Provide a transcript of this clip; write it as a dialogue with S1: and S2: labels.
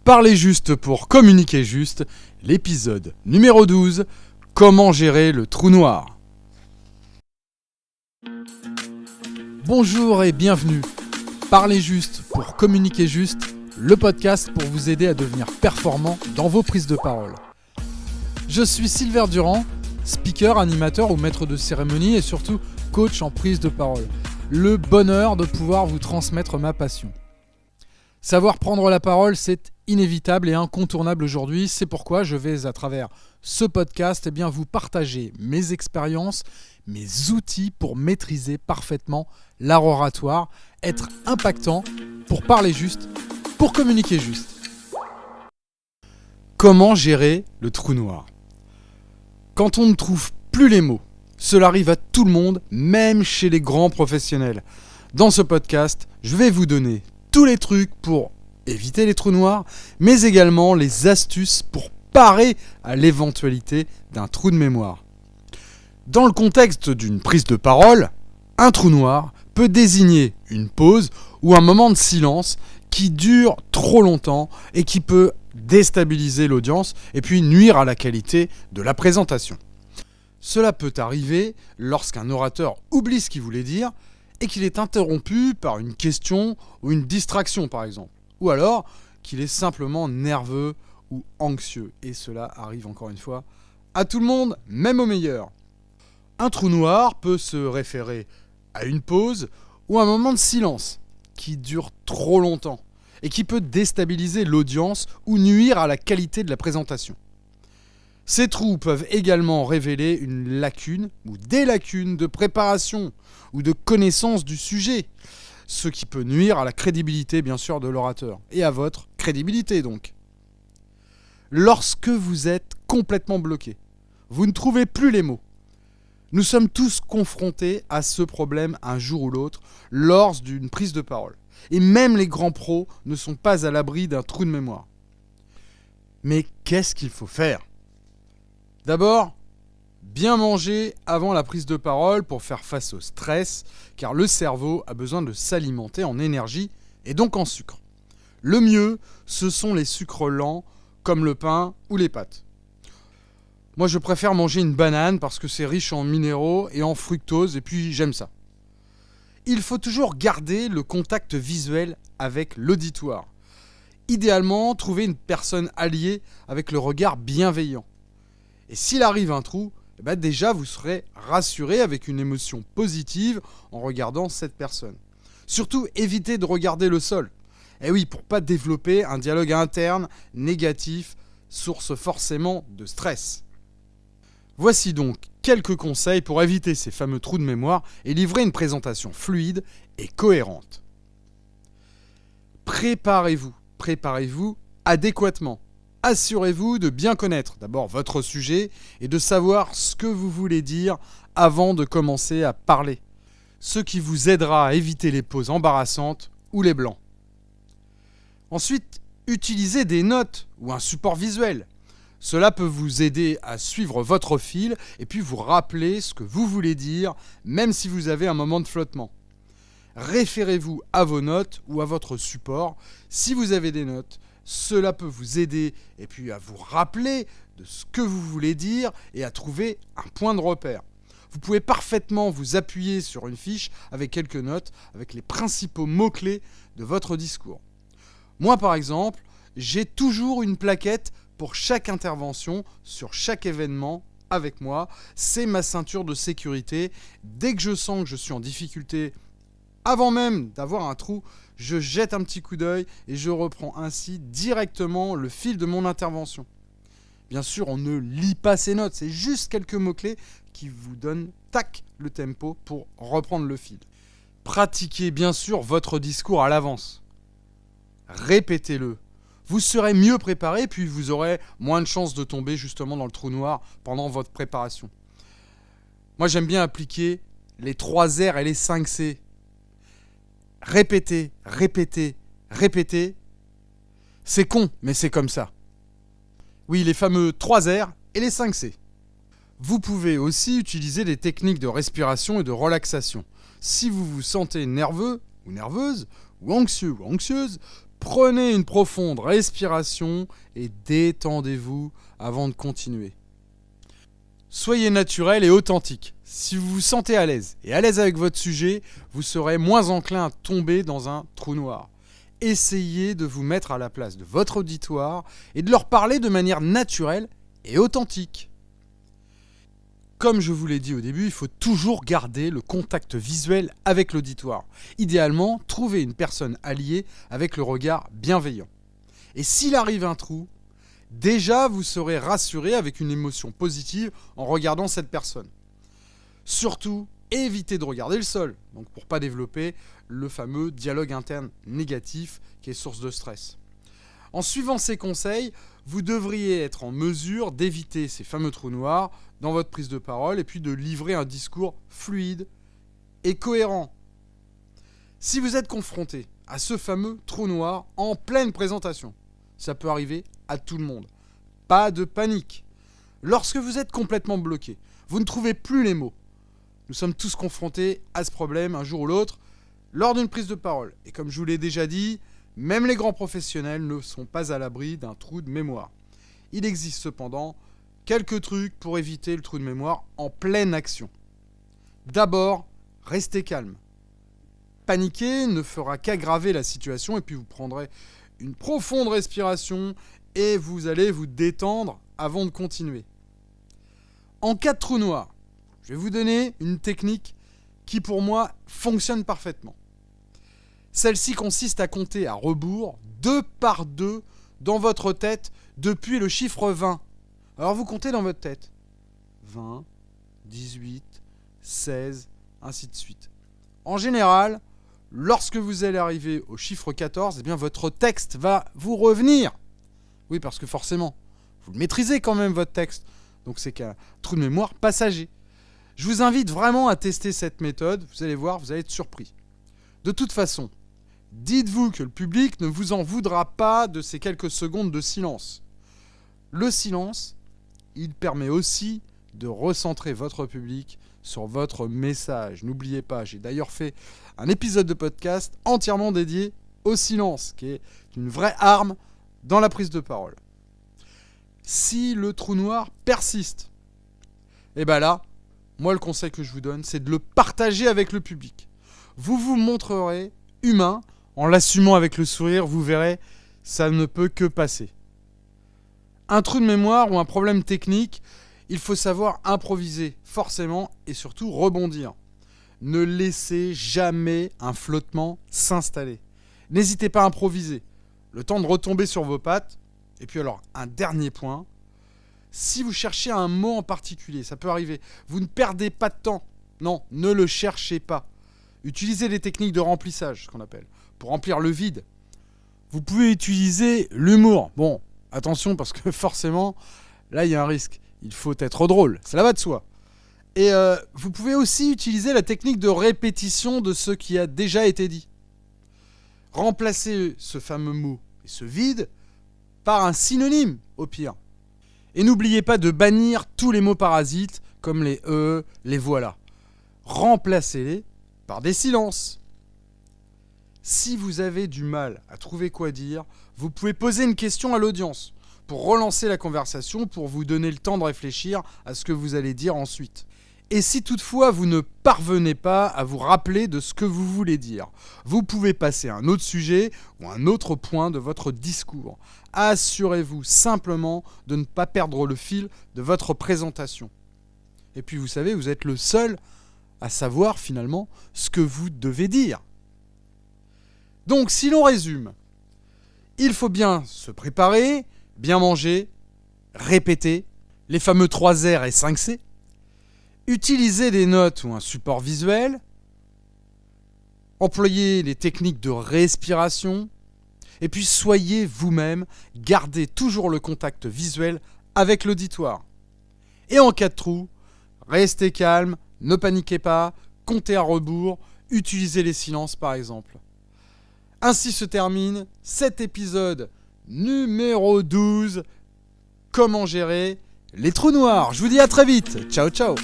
S1: Parler juste pour communiquer juste, l'épisode numéro 12, comment gérer le trou noir. Bonjour et bienvenue. Parler juste pour communiquer juste, le podcast pour vous aider à devenir performant dans vos prises de parole. Je suis Silver Durand, speaker, animateur ou maître de cérémonie et surtout coach en prise de parole. Le bonheur de pouvoir vous transmettre ma passion. Savoir prendre la parole, c'est inévitable et incontournable aujourd'hui. C'est pourquoi je vais, à travers ce podcast, vous partager mes expériences, mes outils pour maîtriser parfaitement l'art oratoire, être impactant pour parler juste, pour communiquer juste. Comment gérer le trou noir ? Quand on ne trouve plus les mots, cela arrive à tout le monde, même chez les grands professionnels. Dans ce podcast, je vais vous donner tous les trucs pour éviter les trous noirs, mais également les astuces pour parer à l'éventualité d'un trou de mémoire. Dans le contexte d'une prise de parole, un trou noir peut désigner une pause ou un moment de silence qui dure trop longtemps et qui peut déstabiliser l'audience et puis nuire à la qualité de la présentation. Cela peut arriver lorsqu'un orateur oublie ce qu'il voulait dire et qu'il est interrompu par une question ou une distraction par exemple. Ou alors qu'il est simplement nerveux ou anxieux. Et cela arrive encore une fois à tout le monde, même aux meilleurs. Un trou noir peut se référer à une pause ou à un moment de silence qui dure trop longtemps et qui peut déstabiliser l'audience ou nuire à la qualité de la présentation. Ces trous peuvent également révéler une lacune ou des lacunes de préparation ou de connaissance du sujet, ce qui peut nuire à la crédibilité bien sûr de l'orateur et à votre crédibilité donc. Lorsque vous êtes complètement bloqué, vous ne trouvez plus les mots. Nous sommes tous confrontés à ce problème un jour ou l'autre lors d'une prise de parole. Et même les grands pros ne sont pas à l'abri d'un trou de mémoire. Mais qu'est-ce qu'il faut faire ? D'abord, bien manger avant la prise de parole pour faire face au stress, car le cerveau a besoin de s'alimenter en énergie et donc en sucre. Le mieux, ce sont les sucres lents, comme le pain ou les pâtes. Moi, je préfère manger une banane parce que c'est riche en minéraux et en fructose, et puis j'aime ça. Il faut toujours garder le contact visuel avec l'auditoire. Idéalement, trouver une personne alliée avec le regard bienveillant. Et s'il arrive un trou, déjà vous serez rassuré avec une émotion positive en regardant cette personne. Surtout, évitez de regarder le sol. Et oui, pour ne pas développer un dialogue interne négatif, source forcément de stress. Voici donc quelques conseils pour éviter ces fameux trous de mémoire et livrer une présentation fluide et cohérente. Préparez-vous adéquatement. Assurez-vous de bien connaître d'abord votre sujet et de savoir ce que vous voulez dire avant de commencer à parler. Ce qui vous aidera à éviter les pauses embarrassantes ou les blancs. Ensuite, utilisez des notes ou un support visuel. Cela peut vous aider à suivre votre fil et puis vous rappeler ce que vous voulez dire, même si vous avez un moment de flottement. Référez-vous à vos notes ou à votre support. Si vous avez des notes, cela peut vous aider et puis à vous rappeler de ce que vous voulez dire et à trouver un point de repère. Vous pouvez parfaitement vous appuyer sur une fiche avec quelques notes, avec les principaux mots-clés de votre discours. Moi, par exemple, j'ai toujours une plaquette pour chaque intervention, sur chaque événement avec moi. C'est ma ceinture de sécurité. Dès que je sens que je suis en difficulté, avant même d'avoir un trou, je jette un petit coup d'œil et je reprends ainsi directement le fil de mon intervention. Bien sûr, on ne lit pas ces notes, c'est juste quelques mots-clés qui vous donnent, le tempo pour reprendre le fil. Pratiquez bien sûr votre discours à l'avance. Répétez-le. Vous serez mieux préparé, puis vous aurez moins de chances de tomber justement dans le trou noir pendant votre préparation. Moi, j'aime bien appliquer les 3 R et les 5 C. Répétez. C'est con, mais c'est comme ça. Oui, les fameux 3 R et les 5 C. Vous pouvez aussi utiliser des techniques de respiration et de relaxation. Si vous vous sentez nerveux ou nerveuse, ou anxieux ou anxieuse, Prenez une profonde respiration et détendez-vous avant de continuer. Soyez naturel et authentique. Si vous vous sentez à l'aise et à l'aise avec votre sujet, vous serez moins enclin à tomber dans un trou noir. Essayez de vous mettre à la place de votre auditoire et de leur parler de manière naturelle et authentique. Comme je vous l'ai dit au début, il faut toujours garder le contact visuel avec l'auditoire. Idéalement, trouvez une personne alliée avec le regard bienveillant. Et s'il arrive un trou, déjà vous serez rassuré avec une émotion positive en regardant cette personne. Surtout, évitez de regarder le sol, donc pour ne pas développer le fameux dialogue interne négatif qui est source de stress. En suivant ces conseils, vous devriez être en mesure d'éviter ces fameux trous noirs dans votre prise de parole et puis de livrer un discours fluide et cohérent. Si vous êtes confronté à ce fameux trou noir en pleine présentation, ça peut arriver à tout le monde. Pas de panique. Lorsque vous êtes complètement bloqué, vous ne trouvez plus les mots. Nous sommes tous confrontés à ce problème un jour ou l'autre lors d'une prise de parole. Et comme je vous l'ai déjà dit, même les grands professionnels ne sont pas à l'abri d'un trou de mémoire. Il existe cependant quelques trucs pour éviter le trou de mémoire en pleine action. D'abord, restez calme. Paniquer ne fera qu'aggraver la situation et puis vous prendrez une profonde respiration et vous allez vous détendre avant de continuer. En cas de trou noir, je vais vous donner une technique qui pour moi fonctionne parfaitement. Celle-ci consiste à compter à rebours, 2 par 2, dans votre tête depuis le chiffre 20. Alors vous comptez dans votre tête. 20, 18, 16, ainsi de suite. En général, lorsque vous allez arriver au chiffre 14, eh bien votre texte va vous revenir. Oui, parce que forcément, vous le maîtrisez quand même votre texte. Donc c'est qu'un trou de mémoire passager. Je vous invite vraiment à tester cette méthode. Vous allez voir, vous allez être surpris. De toute façon, dites-vous que le public ne vous en voudra pas de ces quelques secondes de silence. Le silence, il permet aussi de recentrer votre public sur votre message. N'oubliez pas, j'ai d'ailleurs fait un épisode de podcast entièrement dédié au silence, qui est une vraie arme dans la prise de parole. Si le trou noir persiste, et bien là, moi le conseil que je vous donne, c'est de le partager avec le public. Vous vous montrerez humain en l'assumant avec le sourire, vous verrez, ça ne peut que passer. Un trou de mémoire ou un problème technique, il faut savoir improviser forcément et surtout rebondir. Ne laissez jamais un flottement s'installer. N'hésitez pas à improviser, le temps de retomber sur vos pattes. Et puis alors, un dernier point, si vous cherchez un mot en particulier, ça peut arriver, vous ne perdez pas de temps. Non, ne le cherchez pas. Utilisez des techniques de remplissage, ce qu'on appelle, pour remplir le vide. Vous pouvez utiliser l'humour. Bon, attention parce que forcément, là il y a un risque. Il faut être drôle, cela va de soi. Et vous pouvez aussi utiliser la technique de répétition de ce qui a déjà été dit. Remplacez ce fameux mot et ce vide par un synonyme, au pire. Et n'oubliez pas de bannir tous les mots parasites, comme les les voilà. Remplacez-les par des silences. Si vous avez du mal à trouver quoi dire, vous pouvez poser une question à l'audience pour relancer la conversation, pour vous donner le temps de réfléchir à ce que vous allez dire ensuite. Et si toutefois vous ne parvenez pas à vous rappeler de ce que vous voulez dire, vous pouvez passer à un autre sujet ou un autre point de votre discours. Assurez-vous simplement de ne pas perdre le fil de votre présentation. Et puis vous savez, vous êtes le seul à savoir finalement ce que vous devez dire. Donc si l'on résume, il faut bien se préparer, bien manger, répéter, les fameux 3 R et 5 C, utiliser des notes ou un support visuel, employer les techniques de respiration, et puis soyez vous-même, gardez toujours le contact visuel avec l'auditoire. Et en cas de trou, restez calme, ne paniquez pas, comptez à rebours, utilisez les silences par exemple. Ainsi se termine cet épisode numéro 12, comment gérer les trous noirs. Je vous dis à très vite, ciao ciao.